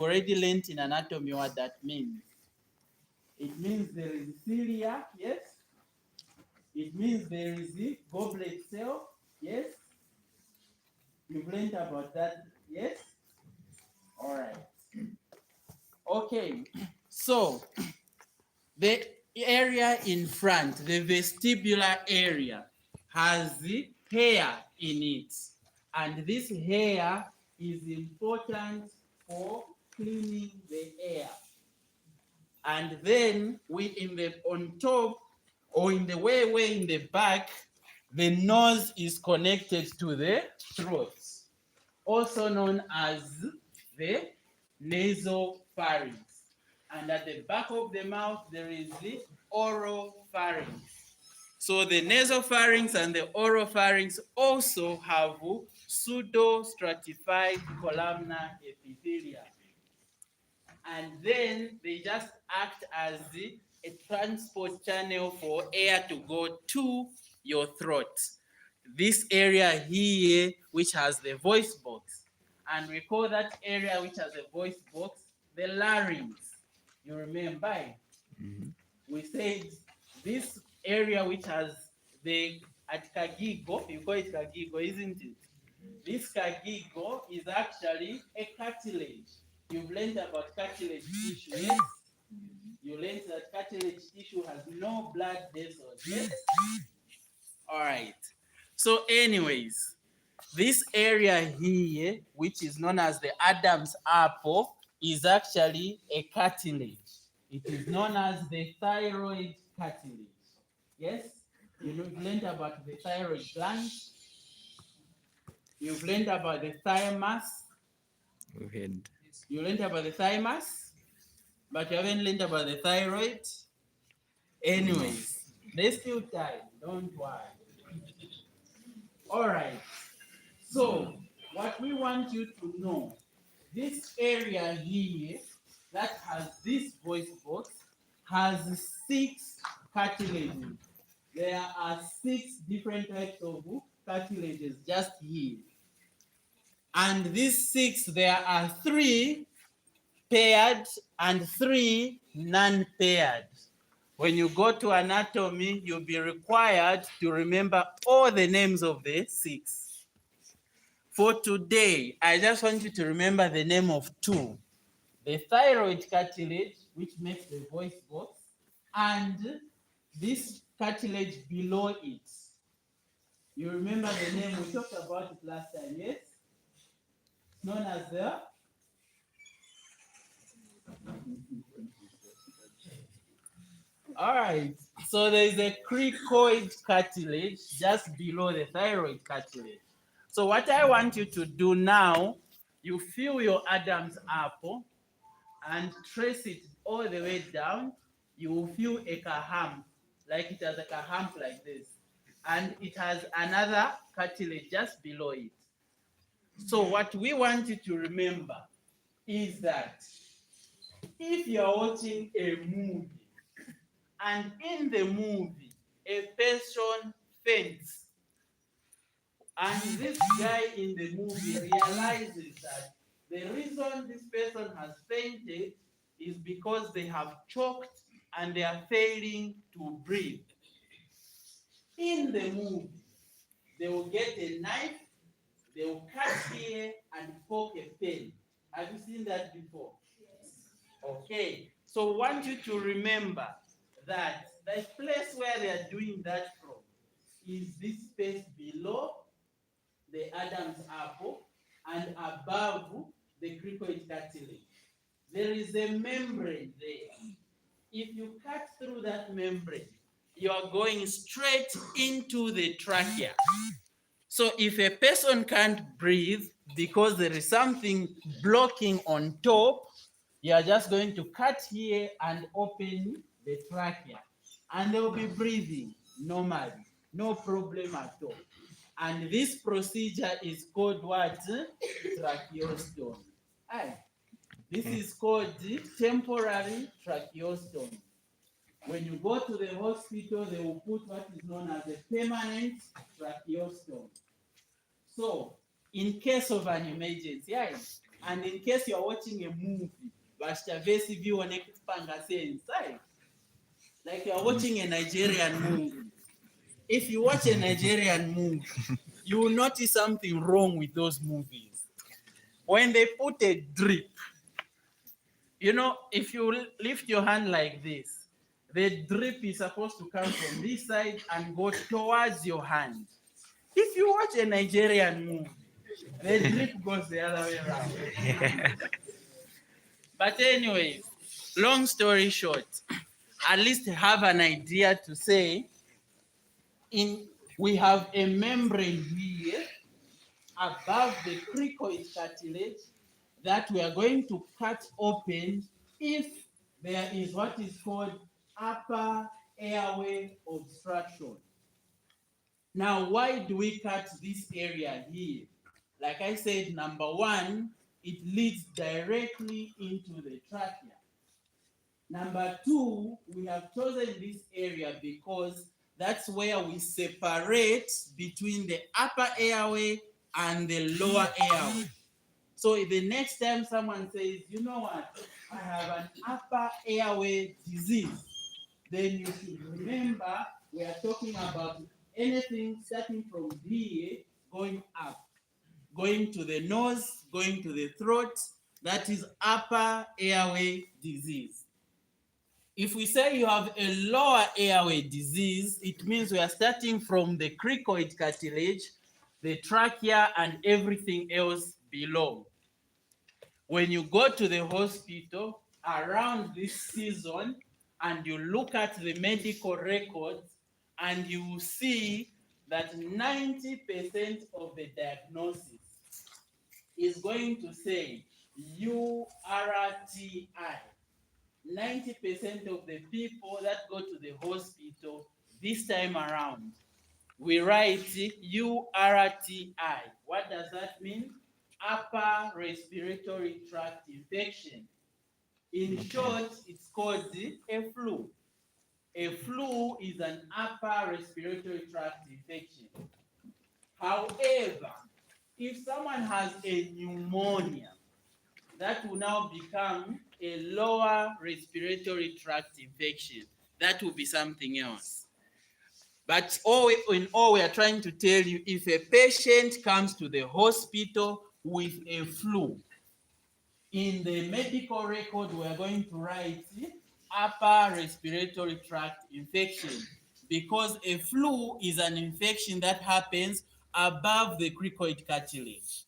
already learned in anatomy what that means. It means there is cilia, yes. It means there is the goblet cell, yes. You've learned about that, yes. All right. Okay. So the area in front, the vestibular area, has the hair in it, and this hair is important for cleaning the air. And then on top, or in the way in the back, the nose is connected to the throat, also known as the nasopharynx. And at the back of the mouth, there is the oropharynx. So the nasopharynx and the oropharynx also have pseudostratified columnar epithelia. And then they just act as a transport channel for air to go to your throat. This area here, which has the voice box, and we call that area which has a voice box the larynx. You remember? We said this area which has at Kagigo, you call it Kagigo, isn't it? This Kagigo is actually a cartilage. You've learned about cartilage tissue, yes? You learned that cartilage tissue has no blood vessels, yes? All right. So anyways, this area here, which is known as the Adam's apple, is actually a cartilage. It is known as the thyroid cartilage. Yes? You've learned about the thyroid gland. You've learned about the thymus. You learned about the thymus, but you haven't learned about the thyroid. Anyways, there's still time. Don't worry. All right. So, what we want you to know, this area here that has this voice box has 6 cartilages. There are 6 different types of cartilages just here. And these 6, there are 3 paired and 3 non-paired. When you go to anatomy, you'll be required to remember all the names of the 6. For today, I just want you to remember the name of 2. The thyroid cartilage, which makes the voice box, and this cartilage below it. You remember the name, we talked about it last time, yes? Known as the all right, so there is a cricoid cartilage just below the thyroid cartilage. So what I want you to do now, you feel your Adam's apple and trace it all the way down. You will feel a hump, like it has like a hump like this. And it has another cartilage just below it. So what we want you to remember is that if you're watching a movie, and in the movie, a person faints, and this guy in the movie realizes that the reason this person has fainted is because they have choked and they are failing to breathe. In the movie, they will get a knife, they will cut here and poke a pen. Have you seen that before? Yes. Okay, so I want you to remember that the place where they are doing that from is this space below the Adam's apple and above the cricoid cartilage. There is a membrane there. If you cut through that membrane, you are going straight into the trachea. So if a person can't breathe because there is something blocking on top, you are just going to cut here and open the trachea. And they will be breathing normally, no problem at all. And this procedure is called what? Tracheostomy. This is called temporary tracheostomy. When you go to the hospital, they will put what is known as a permanent tracheostomy. So, in case of an emergency, And in case you're watching a movie, like you're watching a Nigerian movie. If you watch a Nigerian movie, you will notice something wrong with those movies. When they put a drip, if you lift your hand like this, the drip is supposed to come from this side and go towards your hand. If you watch a Nigerian movie, the drip goes the other way around. But anyway, long story short, at least have an idea to say, we have a membrane here above the cricoid cartilage that we are going to cut open if there is what is called upper airway obstruction. Now, why do we cut this area here? Like I said, number one, it leads directly into the trachea. Number two, we have chosen this area because that's where we separate between the upper airway and the lower airway. So the next time someone says, you know what, I have an upper airway disease, then you should remember we are talking about anything starting from here, going up, going to the nose, going to the throat. That is upper airway disease. If we say you have a lower airway disease, it means we are starting from the cricoid cartilage, the trachea, and everything else below. When you go to the hospital around this season and you look at the medical records, and you will see that 90% of the diagnosis is going to say URTI. 90% of the people that go to the hospital this time around, we write URTI. What does that mean? Upper respiratory tract infection. In short, it's called a flu. A flu is an upper respiratory tract infection. However, if someone has a pneumonia, that will now become a lower respiratory tract infection. That will be something else. But in all, we are trying to tell you, if a patient comes to the hospital with a flu, in the medical record, we are going to write upper respiratory tract infection, because a flu is an infection that happens above the cricoid cartilage.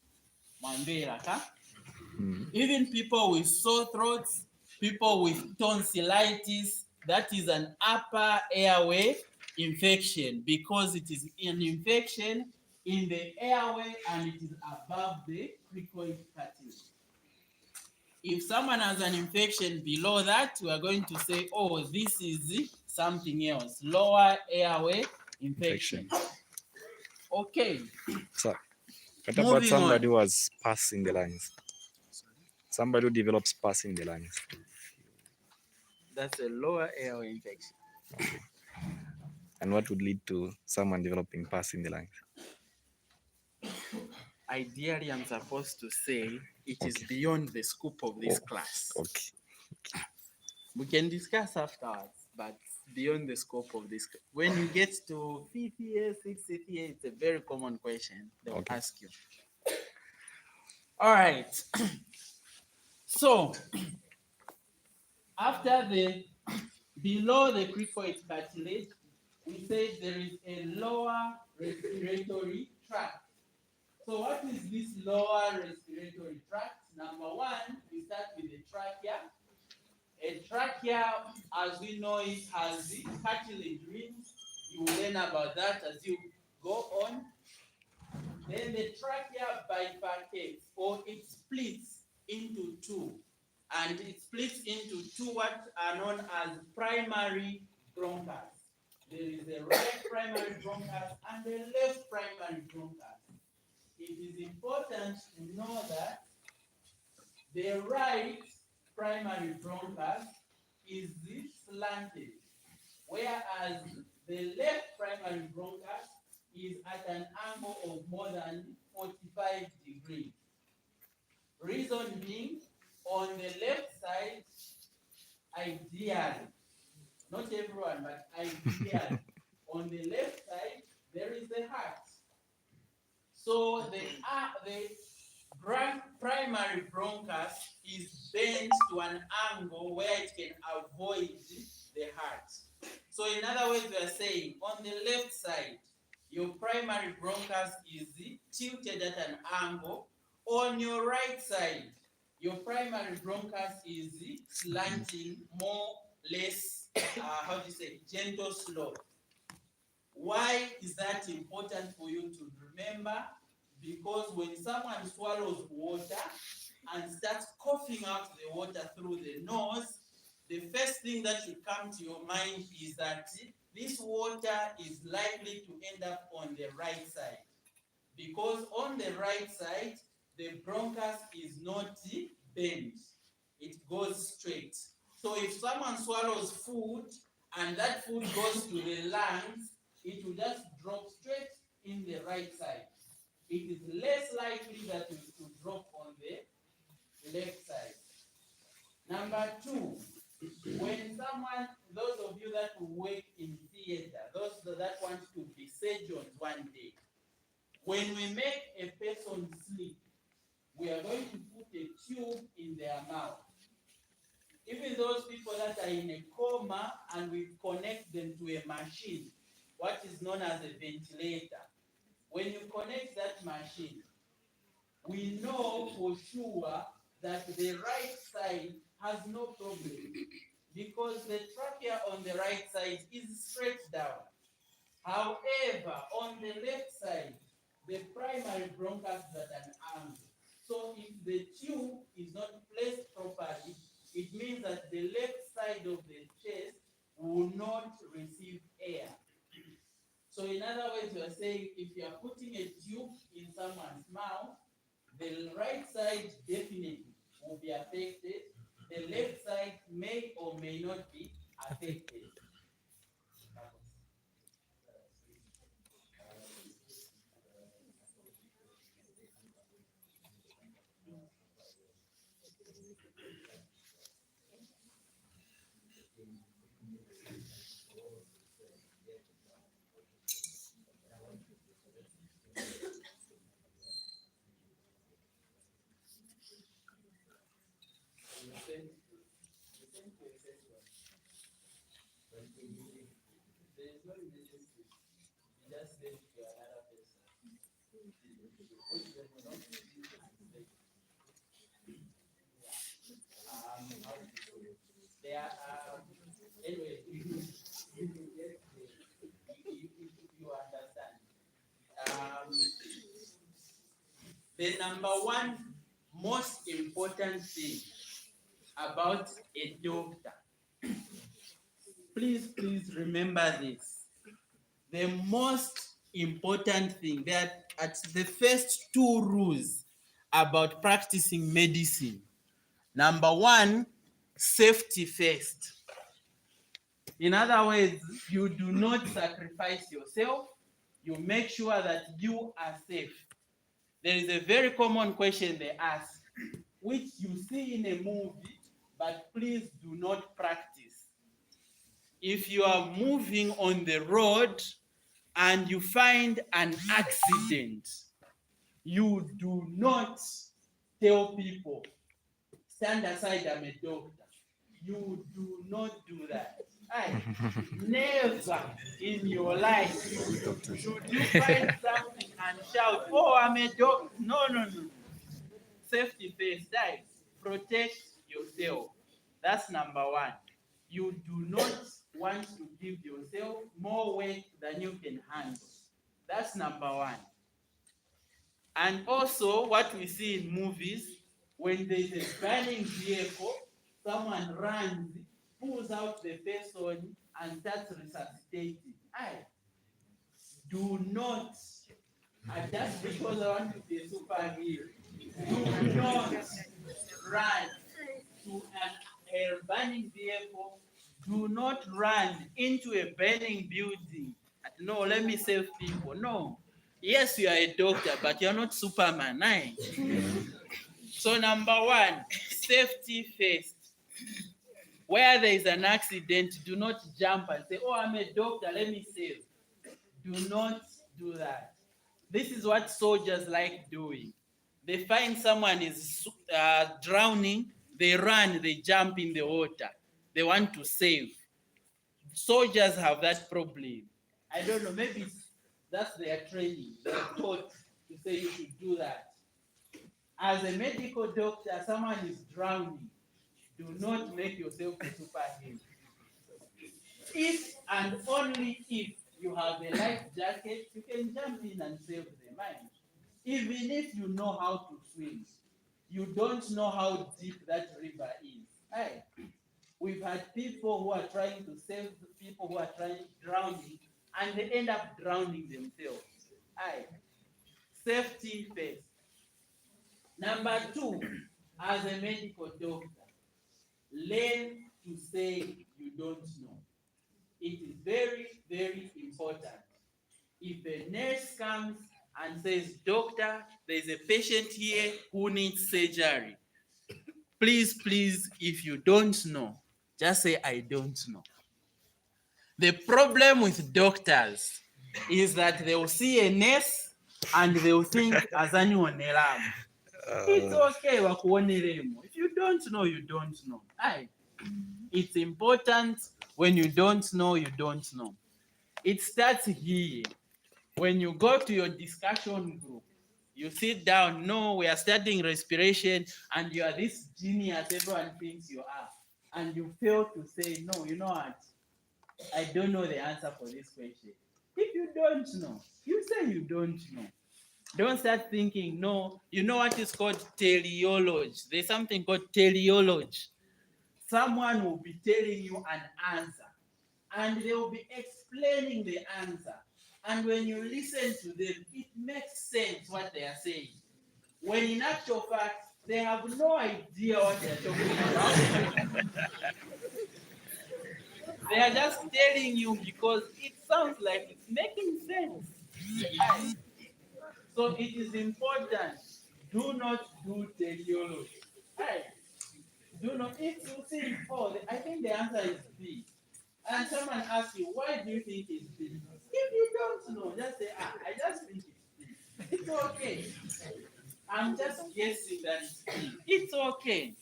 Even people with sore throats, people with tonsillitis, that is an upper airway infection because it is an infection in the airway and it is above the cricoid cartilage. If someone has an infection below that, we are going to say, oh, this is something else, lower airway infection. Okay. So, what about somebody who has pus in the lungs? Somebody who develops pus in the lungs. That's a lower airway infection. Okay. And what would lead to someone developing pus in the lungs? Ideally, I'm supposed to say it is beyond the scope of this class. Okay. We can discuss afterwards, but beyond the scope of this. When you get to 5th year, 6th year, it's a very common question they'll ask you. All right. So, after below the cricoid cartilage, we said there is a lower respiratory tract. So what is this lower respiratory tract? Number one, we start with the trachea. A trachea, as we know it, has the cartilage rings. You will learn about that as you go on. Then the trachea bifurcates, or it splits into two. And it splits into two what are known as primary bronchus. There is a right primary bronchus and a left primary bronchus. It is important to know that the right primary bronchus is slanted, whereas the left primary bronchus is at an angle of more than 45 degrees. Reason being, on the left side, ideally, not everyone, but ideally, on the left side, there is the heart. So the primary bronchus is bent to an angle where it can avoid the heart. So in other words, we are saying on the left side, your primary bronchus is tilted at an angle. On your right side, your primary bronchus is slanting, more less, gentle slope. Why is that important for you to remember? Because when someone swallows water and starts coughing out the water through the nose, the first thing that should come to your mind is that this water is likely to end up on the right side. Because on the right side, the bronchus is not bent. It goes straight. So if someone swallows food and that food goes to the lungs, it will just drop straight in the right side. It is less likely that it will drop on the left side. Number two, when someone, those of you that work in theater, those that want to be surgeons one day, when we make a person sleep, we are going to put a tube in their mouth. Even those people that are in a coma and we connect them to a machine, what is known as a ventilator. When you connect that machine, we know for sure that the right side has no problem because the trachea on the right side is straight down. However, on the left side, the primary bronchus is at an angle. So if the tube is not placed properly, it means that the left side of the chest will not receive air. So in other words, we are saying if you are putting a tube in someone's mouth, the right side definitely will be affected. The left side may or may not be affected. Anyway, you understand. The number one most important thing about a doctor, please remember this. The most important thing, that at the first two rules about practicing medicine. Number one, safety first. In other words, you do not sacrifice yourself. You make sure that you are safe. There is a very common question they ask, which you see in a movie, but please do not practice. If you are moving on the road and you find an accident, you do not tell people, stand aside, I'm a doctor. You do not do that. Never in your life should you find something and shout, oh, I'm a doctor. No. Safety first, guys. Protect yourself. That's number one. You do not want to give yourself more weight than you can handle. That's number one. And also, what we see in movies, when there's a burning vehicle, someone runs, pulls out the person, and starts resuscitating. Do not, just because I want to be a superhero, do not run to a burning vehicle. Do not run into a burning building. No, let me save people. No. Yes, you are a doctor, but you're not Superman. So number one, safety first. Where there is an accident, do not jump and say, oh, I'm a doctor, let me save. Do not do that. This is what soldiers like doing. They find someone is drowning, they run, they jump in the water. They want to save. Soldiers have that problem. I don't know, maybe that's their training. They're taught to say you should do that. As a medical doctor, someone is drowning. Do not make yourself a superhero. If and only if you have a life jacket, you can jump in and save the mind. Even if you know how to swim, you don't know how deep that river is. Hey, we've had people who are trying to save people who are drowning, and they end up drowning themselves. Hey, safety first. Number two, as a medical doctor, learn to say you don't know. It is very, very important. If a nurse comes and says, doctor, there's a patient here who needs surgery. Please, if you don't know, just say, I don't know. The problem with doctors is that they will see a nurse and they will think, Azani onelamu. It's okay, wakuoneremo. If you don't know, you don't know. Aye. It's important when you don't know, you don't know. It starts here. When you go to your discussion group, you sit down, no, we are studying respiration, and you are this genius everyone thinks you are. And you fail to say, no, you know what? I don't know the answer for this question. If you don't know, you say you don't know. Don't start thinking, no, you know what is called teleology. There's something called teleology. Someone will be telling you an answer, and they will be explaining the answer. And when you listen to them, it makes sense what they are saying. When in actual fact, they have no idea what they are talking about. They are just telling you because it sounds like it's making sense. So it is important. Do not do teleology. Do not, if you think, oh, I think the answer is B, and someone asks you, why do you think it's B? If you don't know, just say, I just think it's B. It's okay. I'm just guessing that it's B. It's okay.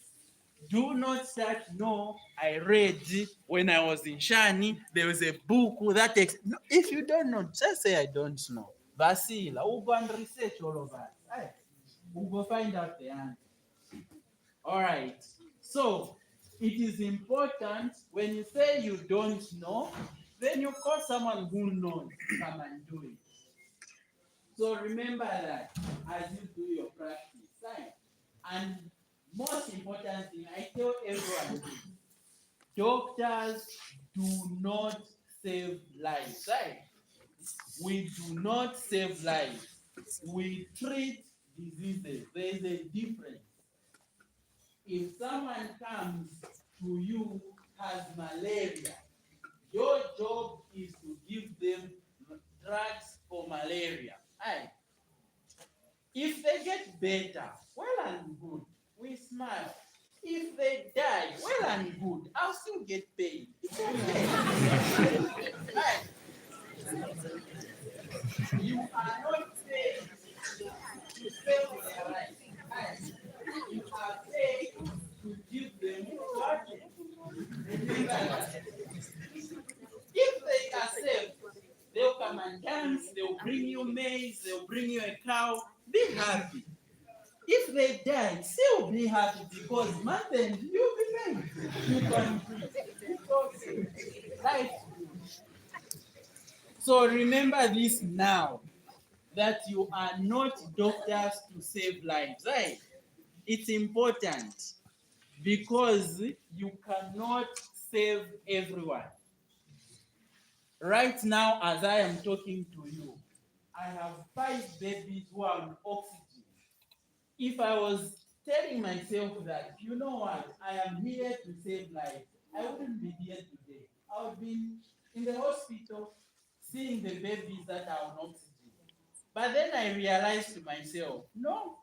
Do not start, no, I read when I was in Shani, there was a book that no, if you don't know, just say I don't know. Vasila, we'll go and research all of that. We'll go find out the answer. All right. So it is important when you say you don't know, then you call someone who knows to come and do it. So remember that as you do your practice, right? And most important thing, I tell everyone this, doctors do not save lives, right? We do not save lives. We treat diseases. There is a difference. If someone comes to you has malaria, your job is to give them drugs for malaria. Aye. If they get better, well and good, we smile. If they die, well and good, I'll still get paid. It's okay. Aye. You are not paid to save their life. Aye. You are paid to give them what? Remember that. If they are saved, they'll come and dance, they'll bring you maize, they'll bring you a cow. Be happy. If they die, still be happy because month end you'll be paid. You can breathe. It's okay. Life's good. So remember this now, that you are not doctors to save lives, right? It's important because you cannot save everyone. Right now, as I am talking to you, I have 5 babies who are on oxygen. If I was telling myself that, you know what, I am here to save lives, I wouldn't be here today. I would be in the hospital seeing the babies that are on oxygen. But then I realized to myself, no,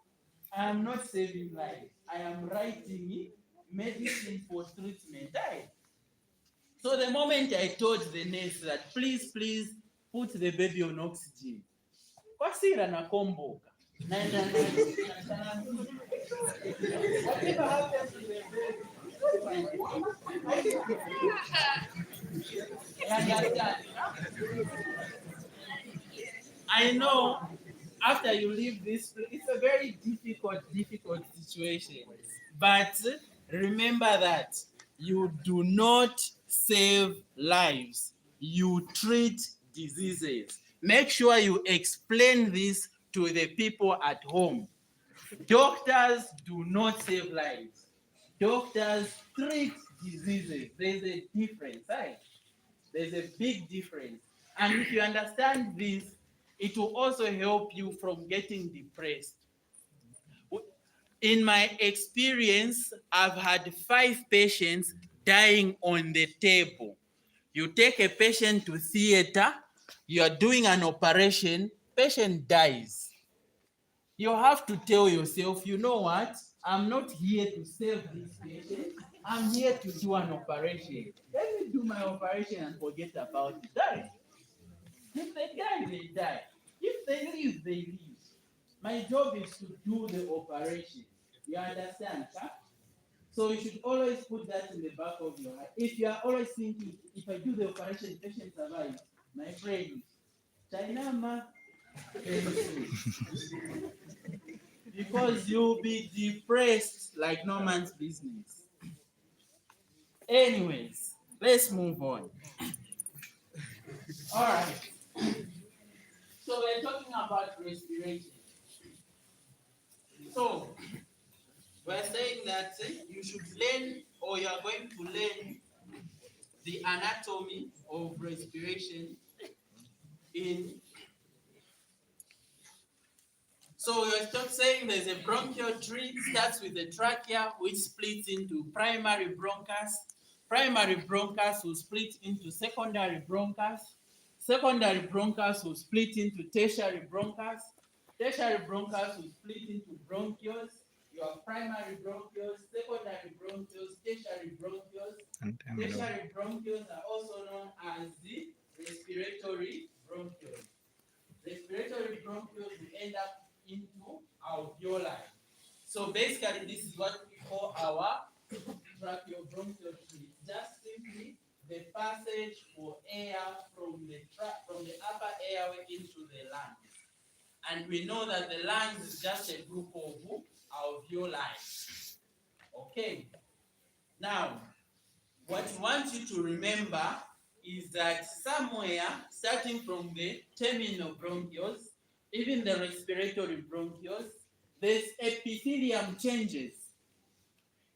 I am not saving lives. I am writing medicine for treatment. So the moment I told the nurse that please put the baby on oxygen, kwasira nakomboka. Whatever happens to the baby, I understand. I know after you leave this, it's a very difficult situation. But remember that you do not save lives, you treat diseases. Make sure you explain this to the people at home. Doctors do not save lives. Doctors treat diseases. There's a difference, right? There's a big difference. And if you understand this, it will also help you from getting depressed. In my experience, I've had 5 patients dying on the table. You take a patient to theater, you are doing an operation, patient dies. You have to tell yourself, you know what? I'm not here to save this patient. I'm here to do an operation. Let me do my operation and forget about it. Die. If they die, they die. If they live, they live. My job is to do the operation. You understand, huh? So you should always put that in the back of your head. If you are always thinking, if I do the operation, patient survives, my friend, China ma, because you'll be depressed like no man's business. Anyways, let's move on. All right. So we're talking about respiration. So we're saying that you should learn, or you are going to learn the anatomy of respiration in. So we're saying there's a bronchial tree, starts with the trachea, which splits into primary bronchus. Primary bronchus will split into secondary bronchus. Secondary bronchus will split into tertiary bronchus. Tertiary bronchus will split into bronchioles. You have primary bronchioles, secondary bronchioles, tertiary bronchioles. Tertiary bronchioles are also known as the respiratory bronchioles. Respiratory bronchioles will end up into alveoli. So basically, this is what we call our tracheobronchial tree. Just simply the passage for air from the upper airway into the lungs. And we know that the lungs is just a group of alveoli. Okay. Now, what we want you to remember is that somewhere, starting from the terminal bronchioles, even the respiratory bronchioles, this epithelium changes.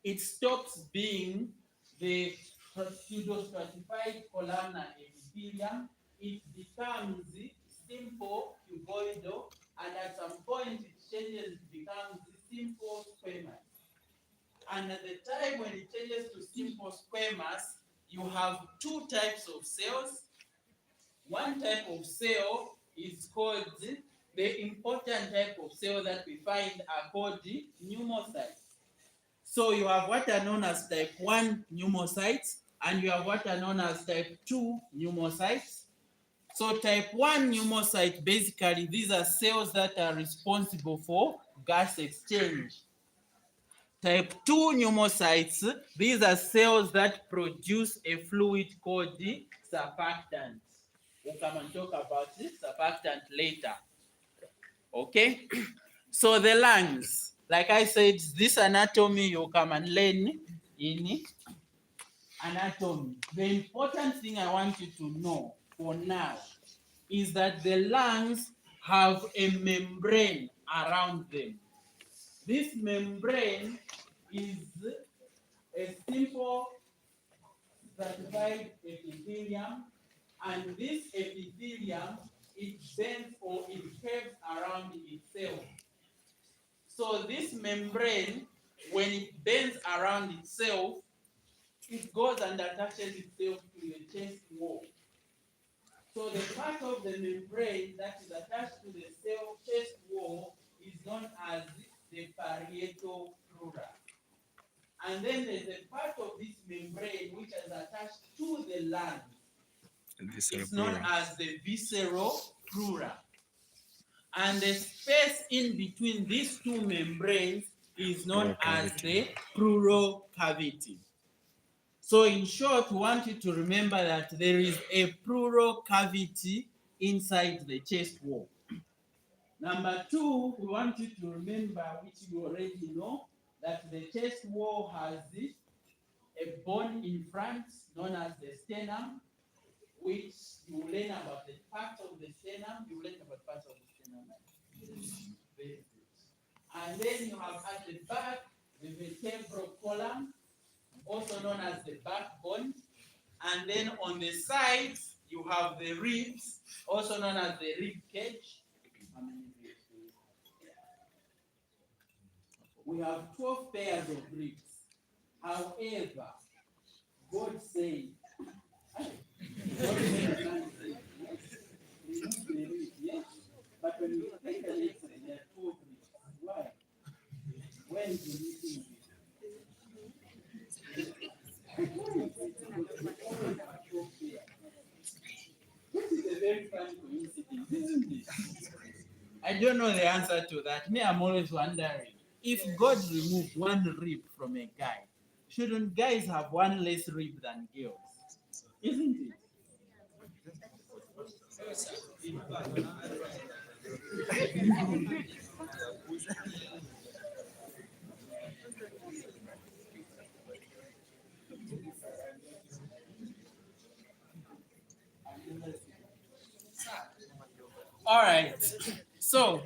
It stops being the pseudostratified columnar epithelium. It becomes simple cuboidal, and at some point it changes, it becomes simple squamous. And at the time when it changes to simple squamous, you have 2 types of cells. One type of cell is called, the important type of cell that we find are called the pneumocytes. So you have what are known as type 1 pneumocytes, and you have what are known as type 2 pneumocytes. So type 1 pneumocyte, basically, these are cells that are responsible for gas exchange. Type 2 pneumocytes, these are cells that produce a fluid called the surfactant. We'll come and talk about the surfactant later. Okay? So the lungs, like I said, this anatomy you'll come and learn in anatomy. The important thing I want you to know for now is that the lungs have a membrane around them. This membrane is a simple stratified epithelium, and this epithelium, it bends or it curves around itself. So this membrane, when it bends around itself, it goes and attaches itself to your chest wall. So the part of the membrane that is attached to the cell chest wall is known as the parietal pleura. And then there's a part of this membrane which is attached to the lung. It's known as the visceral pleura. And the space in between these two membranes is known as the pleural cavity. So in short, we want you to remember that there is a pleural cavity inside the chest wall. Number two, we want you to remember, which you already know, that the chest wall has a bone in front known as the sternum, which you learn about the parts of the sternum. You learn about parts of the sternum. Very good. And then you have at the back the vertebral column, also known as the backbone. And then on the sides, you have the ribs, also known as the rib cage. How many ribs do we have? We have 12 pairs of ribs. However, God said, yes, but when you take a X-ray, there are 12 ribs. Why? When do you think this is a very funny coincidence, isn't it? I don't know the answer to that. Me, I'm always wondering, if God removed one rib from a guy, shouldn't guys have one less rib than girls? Isn't it? All right. So,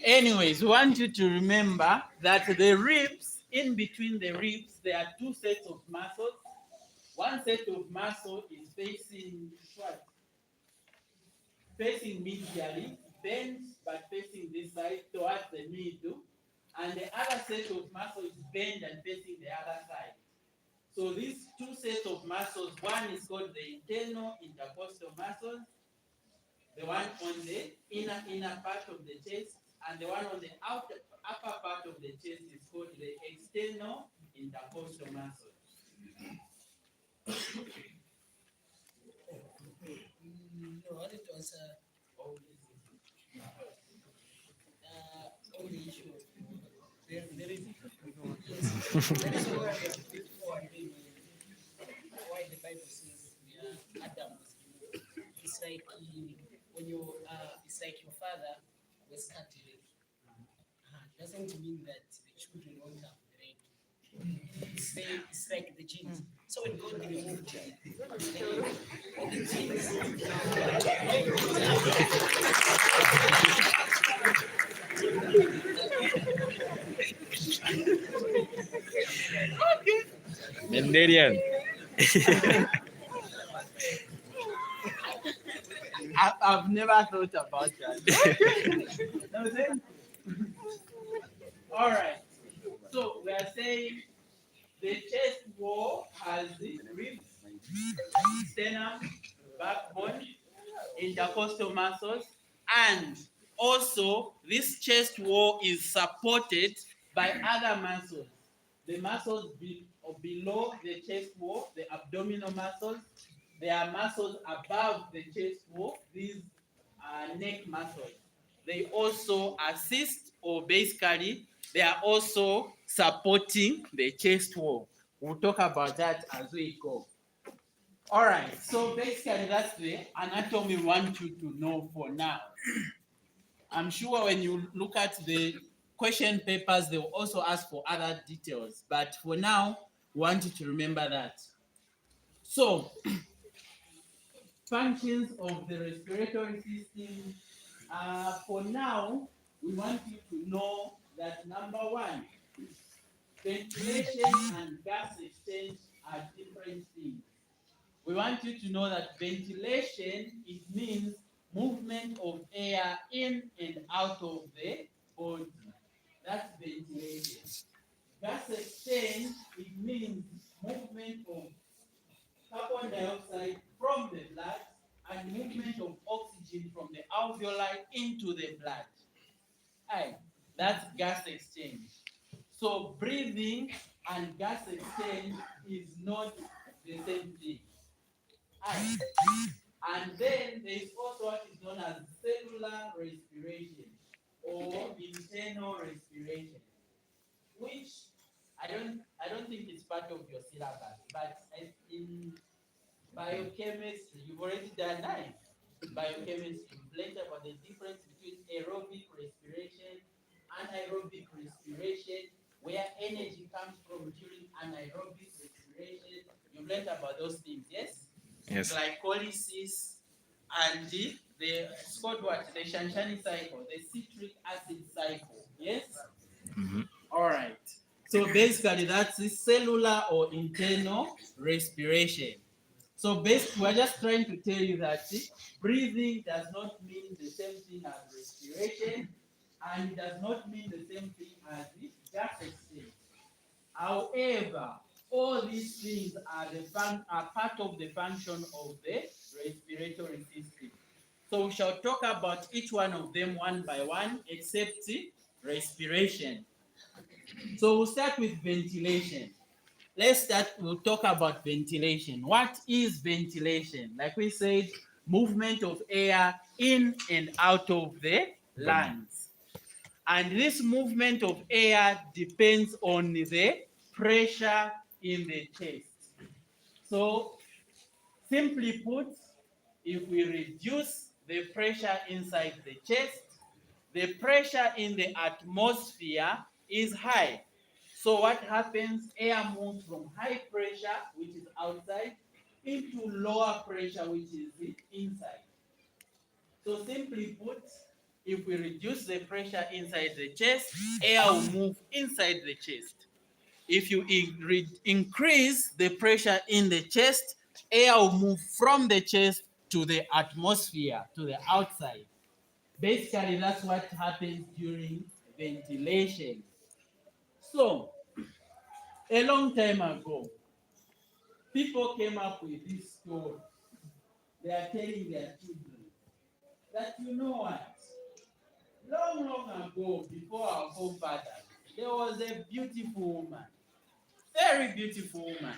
anyways, we want you to remember that the ribs, in between the ribs, there are two sets of muscles. One set of muscle is facing what? Facing medially, bent but facing this side towards the middle. And the other set of muscles is bent and facing the other side. So these two sets of muscles, one is called the internal intercostal muscles, the one on the inner part of the chest, and the one on the upper part of the chest is called the external intercostal muscles. No, I wanted to answer all the issue. There is yes, that is why the Bible says Adam was removed. It's like when you it's like your father was cut a leg. Doesn't mean that the children won't have the leg. It's like the genes. So when God removed the genes. Mendelian. I've never thought about that. All right. So we are saying the chest wall has the ribs, sternum, backbone, intercostal muscles, and also this chest wall is supported by other muscles. The muscles below the chest wall, the abdominal muscles. There are muscles above the chest wall. These are neck muscles. They also assist, or basically, they are also supporting the chest wall. We'll talk about that as we go. All right, so basically that's the anatomy we want you to know for now. I'm sure when you look at the question papers, they will also ask for other details. But for now, we want you to remember that. So, functions of the respiratory system. For now, we want you to know that number one, ventilation and gas exchange are different things. We want you to know that ventilation, it means movement of air in and out of the body. That's ventilation. Gas exchange, it means movement of carbon dioxide from the blood and movement of oxygen from the alveoli into the blood. Aye. That's gas exchange. So breathing and gas exchange is not the same thing. Aye. And then there is also what is known as cellular respiration or internal respiration, which I don't think it's part of your syllabus, but in biochemistry, you've already done 9. Biochemistry, you've learned about the difference between aerobic respiration, anaerobic respiration, where energy comes from during anaerobic respiration. You've learned about those things, yes? Yes. Glycolysis and it's called what? The Shanshani cycle, the citric acid cycle, yes? All right. So basically, that's the cellular or internal respiration. So basically, we're just trying to tell you that breathing does not mean the same thing as respiration, and it does not mean the same thing as the gas exchange. However, all these things are part of the function of the respiratory system. So we shall talk about each one of them one by one, except respiration. So we'll start with ventilation. We'll talk about ventilation. What is ventilation? Like we said, movement of air in and out of the lungs. And this movement of air depends on the pressure in the chest. So, simply put, if we reduce the pressure inside the chest, the pressure in the atmosphere is high. So what happens? Air moves from high pressure, which is outside, into lower pressure, which is inside. So simply put, if we reduce the pressure inside the chest, air will move inside the chest. If you increase the pressure in the chest, air will move from the chest to the atmosphere, to the outside. Basically, that's what happens during ventilation. So, a long time ago, people came up with this story. They are telling their children that, you know what? Long, long ago, before our forefathers, there was a beautiful woman, very beautiful woman.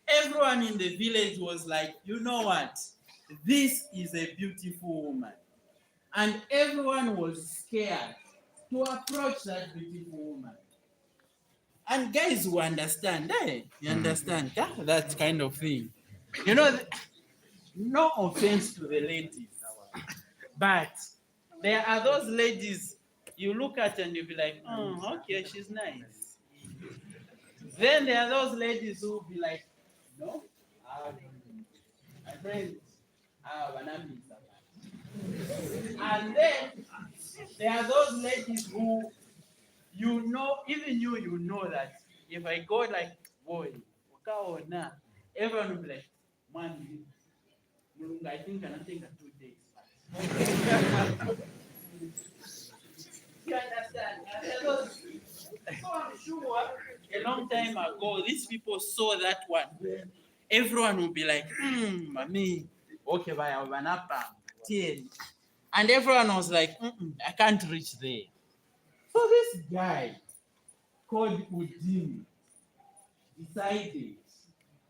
Everyone in the village was like, you know what? This is a beautiful woman. And everyone was scared to approach that beautiful woman. And guys who understand, you understand that kind of thing. You know, no offense to the ladies, but there are those ladies you look at and you be like, oh, okay, she's nice. Then there are those ladies who will be like, no, my friend, and then there are those ladies who, you know, even you know that if I go like, boy, everyone will be like, man, I think I'm taking 2 days. You understand? So I'm sure a long time ago, these people saw that one. Everyone will be like, mommy, okay, and everyone was like, I can't reach there. So this guy called Udini decided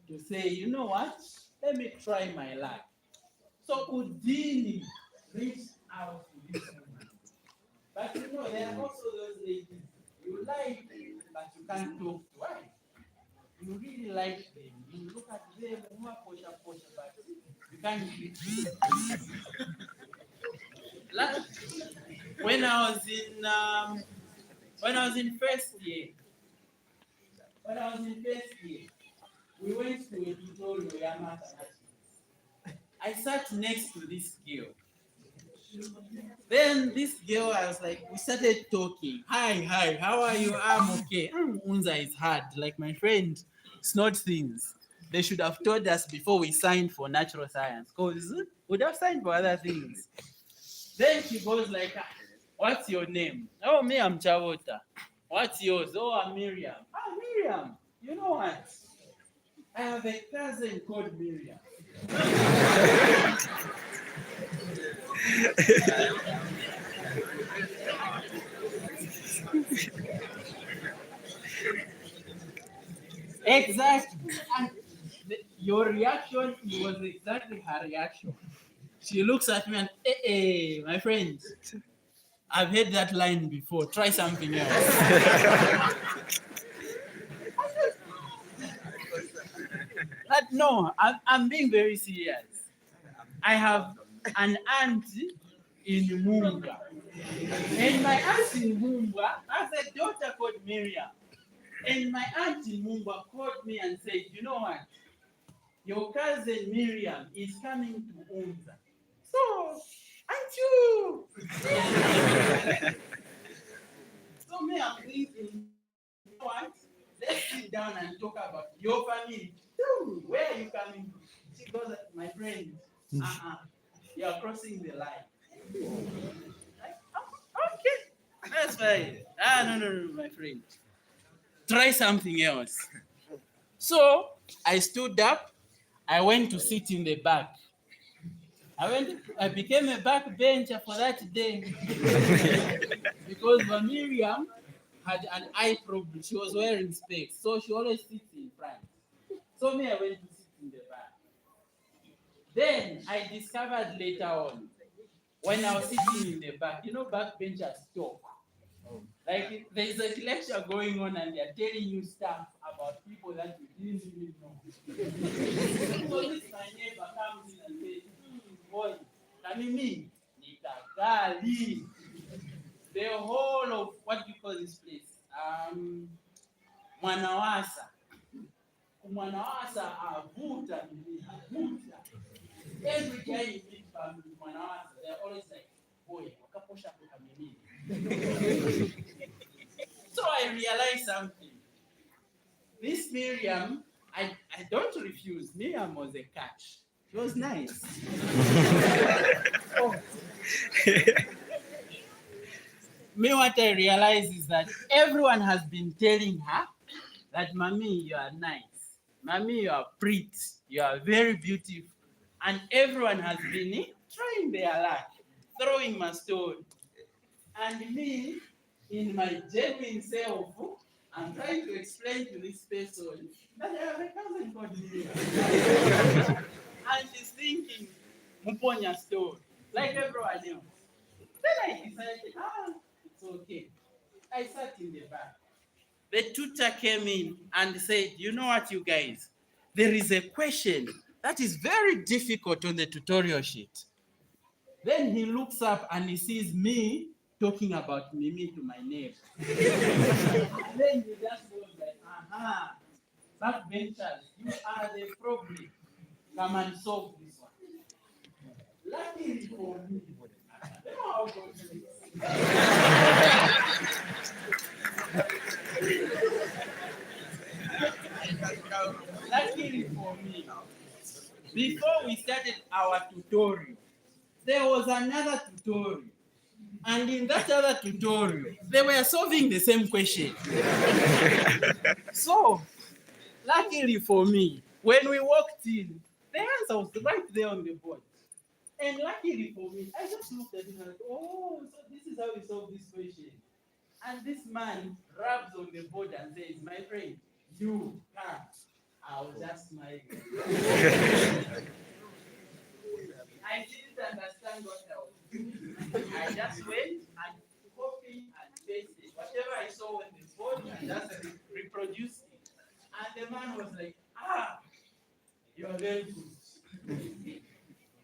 to say, you know what? Let me try my luck. So Udini reached out to this woman. But you know, there are also those ladies you like, but you can't talk to. Why? You really like them. You look at them, but you can't reach them. When I was in first year, we went to a tutorial mathematics. I sat next to this girl. Then this girl, I was like, we started talking. Hi, how are you? I'm okay. Unza is hard. Like my friend, it's not things. They should have told us before we signed for natural science, because we'd have signed for other things. Then she goes like, what's your name? Oh, me, I'm Chabota. What's yours? Oh, I'm Miriam. Ah, Miriam. You know what? I have a cousin called Miriam. Exactly. And your reaction was exactly her reaction. She looks at me and, hey, my friend, I've heard that line before. Try something else. But no, I'm being very serious. I have an aunt in Mumba. And my aunt in Mumba has a daughter called Miriam. And my aunt in Mumba called me and said, you know what? Your cousin Miriam is coming to Umza. So, aren't you? So me, I'm thinking, you know what? Let's sit down and talk about your family. Tell me, where are you coming from? She goes, my friend, you are crossing the line. Like, oh, okay, that's fine. No, my friend. Try something else. So I stood up. I went to sit in the back. I became a backbencher for that day because Miriam had an eye problem. She was wearing specs, so she always sits in front. So me, I went to sit in the back. Then I discovered later on, when I was sitting in the back, backbenchers talk. Like there's a lecture going on and they're telling you stuff about people that you didn't even know. So this my neighbor comes in and says, boy, Kamimi, Nikagali. The whole of what do you call this place? Mwanawasa. Mwanawasa avuta, avuta. Every time you meet Mwanawasa, they're always like, boy, wakaposha kukamimi. So I realized something. This Miriam, I don't refuse. Miriam was a catch. She was nice. Oh. Me, what I realize is that everyone has been telling her that, Mommy, you are nice. Mommy, you are pretty. You are very beautiful. And everyone has been trying their luck, throwing my stone. And me, in my genuine self, I'm trying to explain to this person that I have a cousin called Miriam. And she's thinking, Muponya stone, like everyone else. Then I decided, it's okay. I sat in the back. The tutor came in and said, you know what, you guys? There is a question that is very difficult on the tutorial sheet. Then he looks up and he sees me talking about Mimi to my neighbor. And then he just goes like, backbenchers, you are the problem. Come and solve this one. Luckily for me, you know how God is. Luckily for me, before we started our tutorial, there was another tutorial. And in that other tutorial, they were solving the same question. So, luckily for me, when we walked in, the answer was right there on the board. And luckily for me, I just looked at it and I thought, oh, so this is how we solve this question. And this man rubs on the board and says, my friend, you can't. I was just smiling. I didn't understand what I was doing. I just went and copied and pasted. Whatever I saw on the board, I just reproduced it. And the man was like, you are very good.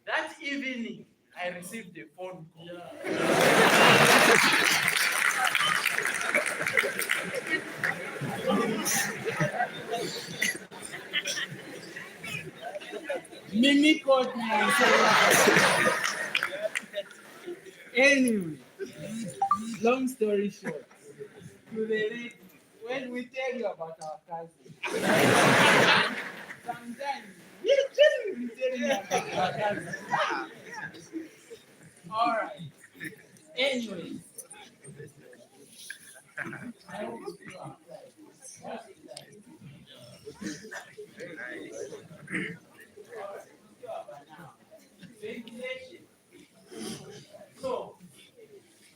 That evening, I received a phone call. Mimi called me and said, anyway, long story short, to the lady, when we tell you about our cousin, sometimes we genuinely tell you about our cousin. All right. Anyway, I hope you are right. Ventilation. So,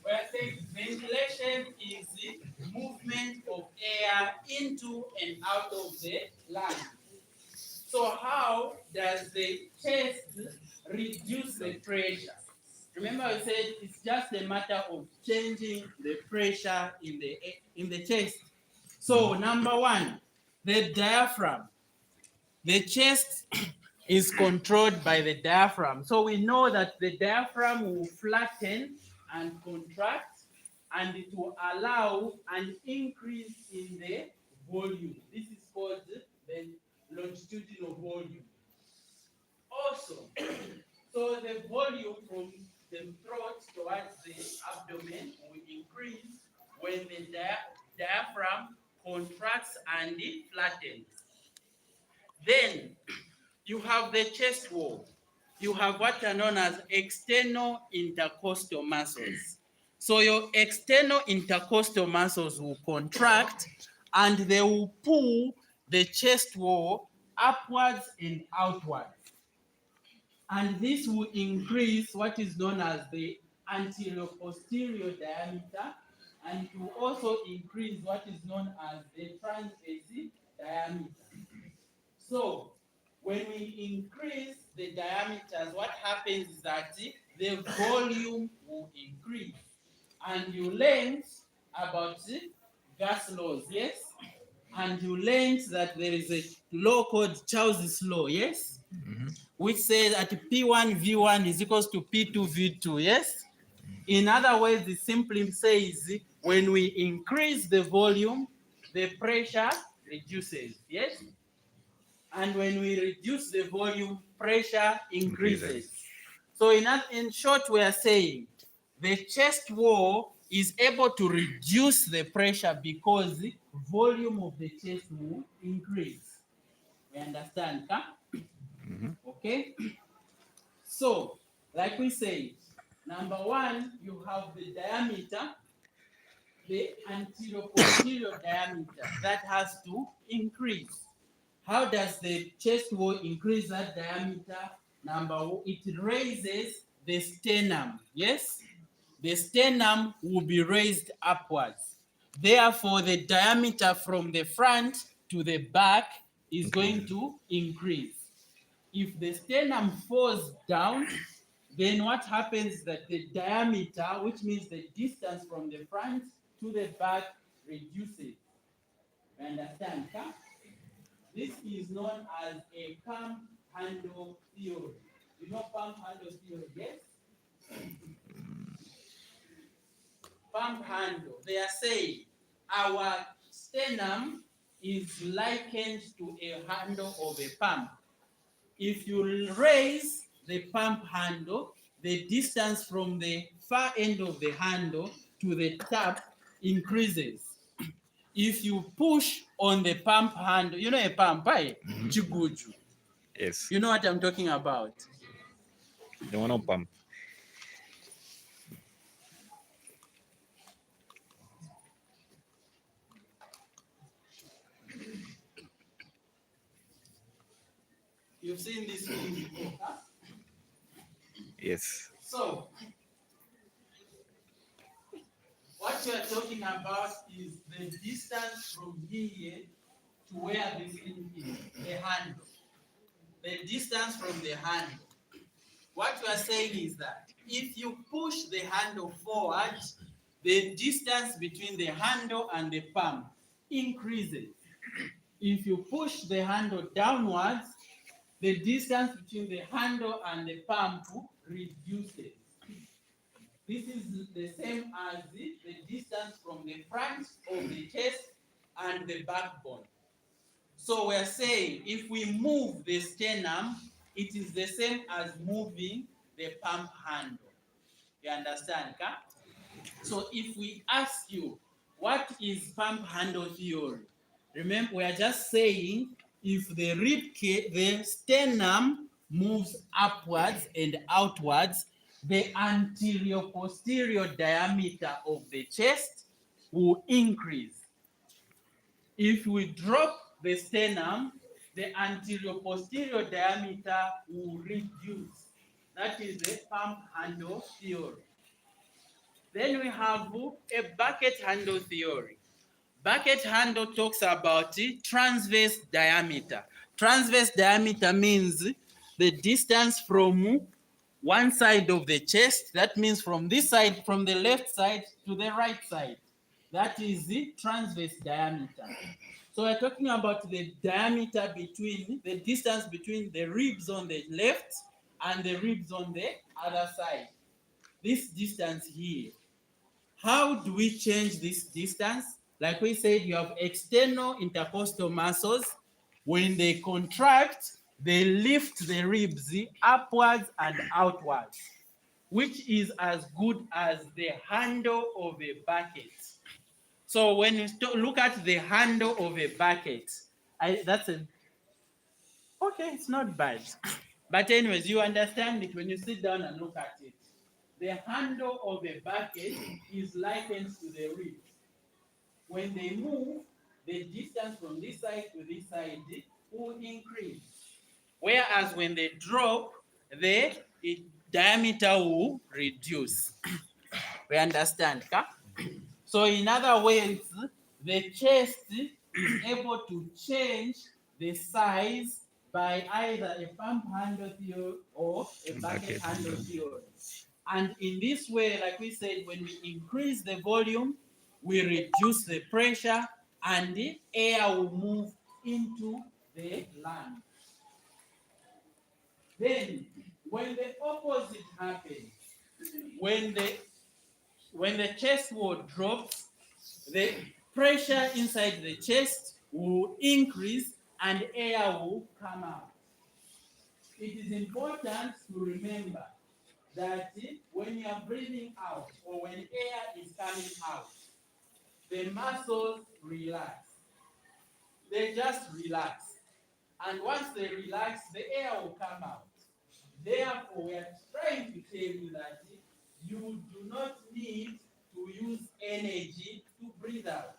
we're saying ventilation is the movement of air into and out of the So how does the chest reduce the pressure? Remember I said it's just a matter of changing the pressure in the chest. So number one, the diaphragm. The chest is controlled by the diaphragm. So we know that the diaphragm will flatten and contract, and it will allow an increase in the volume. This is called the longitudinal volume. Also, so the volume from the throat towards the abdomen will increase when the diaphragm contracts and it flattens. Then you have the chest wall. You have what are known as external intercostal muscles. So your external intercostal muscles will contract and they will pull the chest wall upwards and outwards. And this will increase what is known as the anterior-posterior diameter, and it will also increase what is known as the transverse diameter. So when we increase the diameters, what happens is that the volume will increase. And you learned about gas laws, yes? And you learned that there is a law called Charles' law, yes? Which says that P1 V1 is equals to P2 V2, yes? In other words, it simply says when we increase the volume, the pressure reduces, yes? And when we reduce the volume, pressure increases. So in short, we are saying the chest wall is able to reduce the pressure because the volume of the chest will increase. We understand, huh? Okay? So, like we said, number one, you have the diameter, the anterior-posterior diameter, that has to increase. How does the chest wall increase that diameter? Number one, it raises the sternum, yes? The sternum will be raised upwards. Therefore, the diameter from the front to the back is going to increase. If the sternum falls down, then what happens is that the diameter, which means the distance from the front to the back, reduces. You understand, huh? This is known as a pump handle theory. You know pump handle theory, yes? Pump handle. They are saying our sternum is likened to a handle of a pump. If you raise the pump handle, the distance from the far end of the handle to the tap increases. If you push on the pump handle, you know a pump, right? Chiguju. Yes. You know what I'm talking about? The one of pump. You've seen this thing before, huh? Yes. So, what you are talking about is the distance from here to where this thing is, the handle. The distance from the handle. What you are saying is that if you push the handle forward, the distance between the handle and the pump increases. If you push the handle downwards, the distance between the handle and the pump reduces. This is the same as the distance from the front of the chest and the backbone. So we're saying if we move the sternum, it is the same as moving the pump handle. You understand, huh? So if we ask you, what is pump handle theory? Remember, we are just saying if the sternum moves upwards and outwards, the anterior-posterior diameter of the chest will increase. If we drop the sternum, the anterior-posterior diameter will reduce. That is the pump handle theory. Then we have a bucket handle theory. Bucket handle talks about the transverse diameter. Transverse diameter means the distance from one side of the chest, that means from this side, from the left side to the right side. That is the transverse diameter. So we're talking about the diameter between, the distance between the ribs on the left and the ribs on the other side. This distance here. How do we change this distance? Like we said, you have external intercostal muscles. When they contract, they lift the ribs upwards and outwards, which is as good as the handle of a bucket. So when you look at the handle of a bucket, that's a, okay, it's not bad. But anyways, you understand it when you sit down and look at it. The handle of a bucket is likened to the ribs. When they move, the distance from this side to this side will increase. Whereas when they drop, the diameter will reduce. We understand, huh? So in other words, the chest is able to change the size by either a pump handle theory or a bucket handle theory. And in this way, like we said, when we increase the volume, we reduce the pressure and the air will move into the lung. Then, when the opposite happens, when the chest wall drops, the pressure inside the chest will increase and air will come out. It is important to remember that when you are breathing out or when air is coming out, the muscles relax. They just relax. And once they relax, the air will come out. Therefore, we are trying to tell you that you do not need to use energy to breathe out.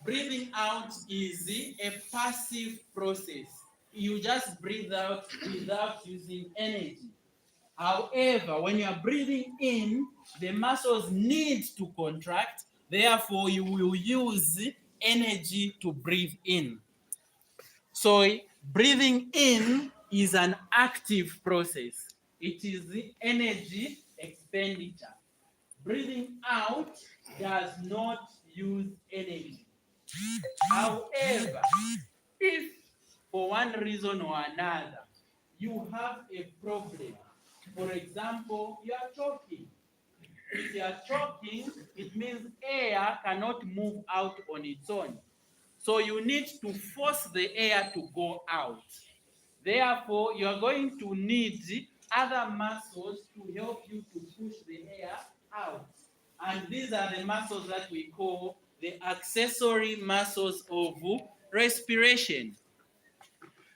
Breathing out is a passive process. You just breathe out without using energy. However, when you are breathing in, the muscles need to contract. Therefore, you will use energy to breathe in. So breathing in is an active process. It is the energy expenditure. Breathing out does not use energy. However, if for one reason or another you have a problem, for example, you are choking. If you are choking, it means air cannot move out on its own. So you need to force the air to go out. Therefore, you are going to need other muscles to help you to push the air out. And these are the muscles that we call the accessory muscles of respiration.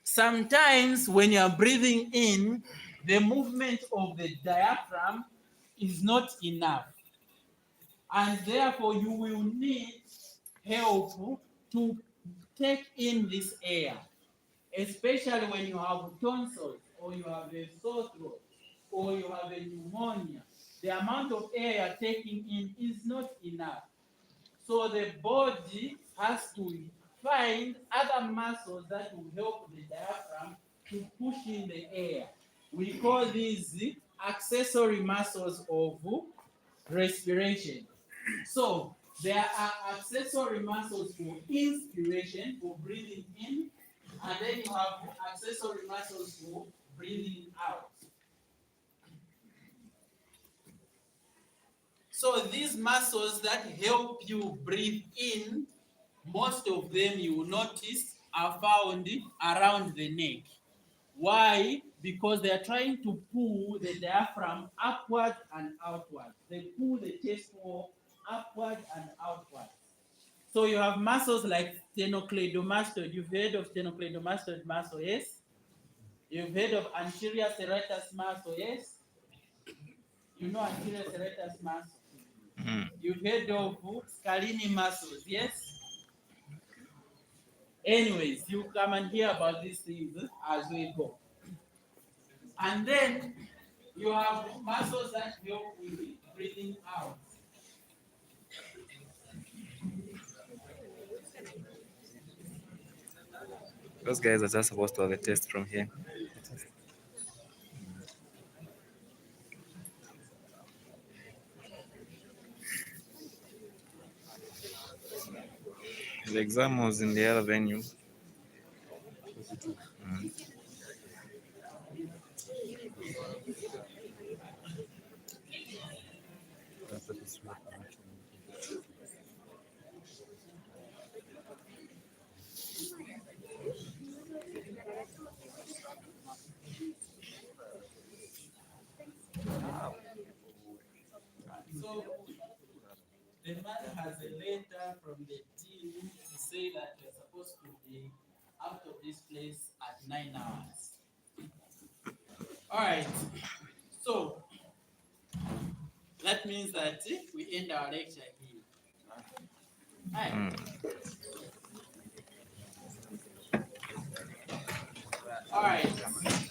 Sometimes when you are breathing in, the movement of the diaphragm is not enough. And therefore, you will need help to take in this air, especially when you have tonsils or you have a sore throat or you have a pneumonia. The amount of air you're taking in is not enough. So the body has to find other muscles that will help the diaphragm to push in the air. We call these accessory muscles of respiration. So there are accessory muscles for inspiration, for breathing in, and then you have accessory muscles for breathing out. So these muscles that help you breathe in, most of them you will notice are found around the neck. Why? Because they are trying to pull the diaphragm upward and outward. They pull the chest wall upward and outward. So you have muscles like sternocleidomastoid. You've heard of sternocleidomastoid muscle, yes? You've heard of anterior serratus muscle, yes? You know anterior serratus muscle. You've heard of scalene muscles, yes? Anyways, you come and hear about these things as we go. And then you have muscles that help with breathing out. Those guys are just supposed to have a test from here. The exam was in the other venue. So the mother has a letter from the team to say that you're supposed to be out of this place at 9 hours. All right. So that means that we end our lecture here. All right. All right.